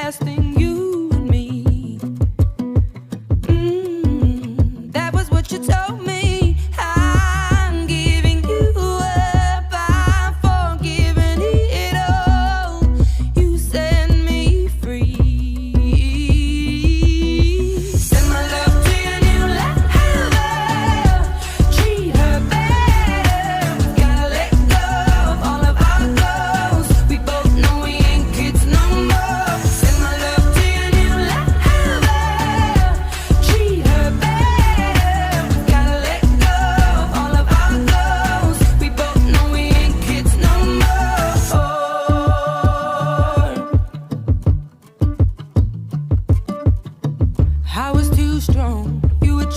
everlasting, you and me. That was what you told me. I'm giving you up, I'm forgiving it all. You set me free. Send my love to your new lover. Treat her better. We gotta let go of all of our goals. We both know we ain't kids no more. Send my love to your new lover. Treat her better. We gotta let go of all of our goals. We both know we ain't kids no more. I was too strong. You were